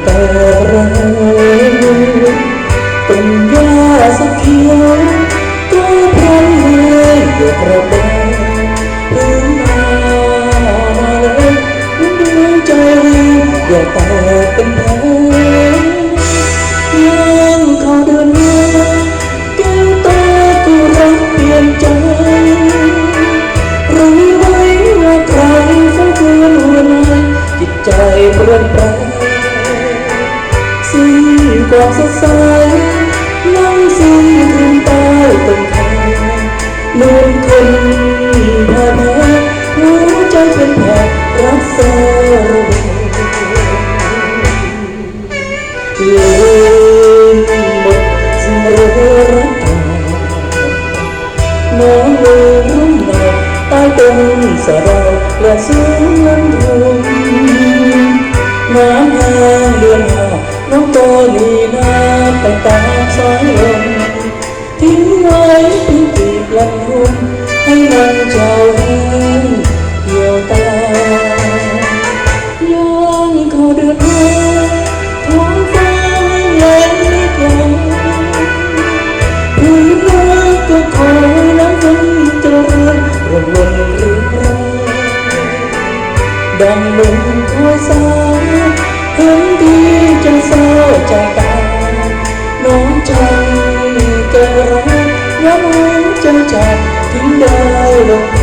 แต่เราเป็นหญ้าสักเขียวก็พร้อมให้หยดระเบิดพื้นนามาเลยมันดวงใจอย่าแตกเป็นแผลยังเขาเดินมาแก้วตาก็รักเปลี่ยนใจรู้ไว้ว่าใครเขาเกินหัวใจจิตใจเปลี่ยนแปลงสิ้นความสดใสนั่งสิ้นคืนใต้ต้นแขนุ่นคนแพ้แพ้หัวใจเป็นแผลรักษาเลืมหมดสิ่งรักน้องเลืมรุ่มหนาใต้ต้นสะเดาและสูงลำธงน้ำแห้งเดือนห้าน้องก็มีน้ำไปตามสายลมทิ้งไว้เป็นปีกลันทุ่มให้มันเจ้าแห้งเหี่ยวตายังเขาเดือนห้าท้องฟ้าแล้งไม่ไกลพื้นน้ำก็คอยน้ำฝนจะเรื่อยร่วงหล่นหรือไรดังลมคอยสายเห็นดีจนเศร้าใจตายน้องใจแก่รักย้ำไว้จนจากทิ้งได้ลง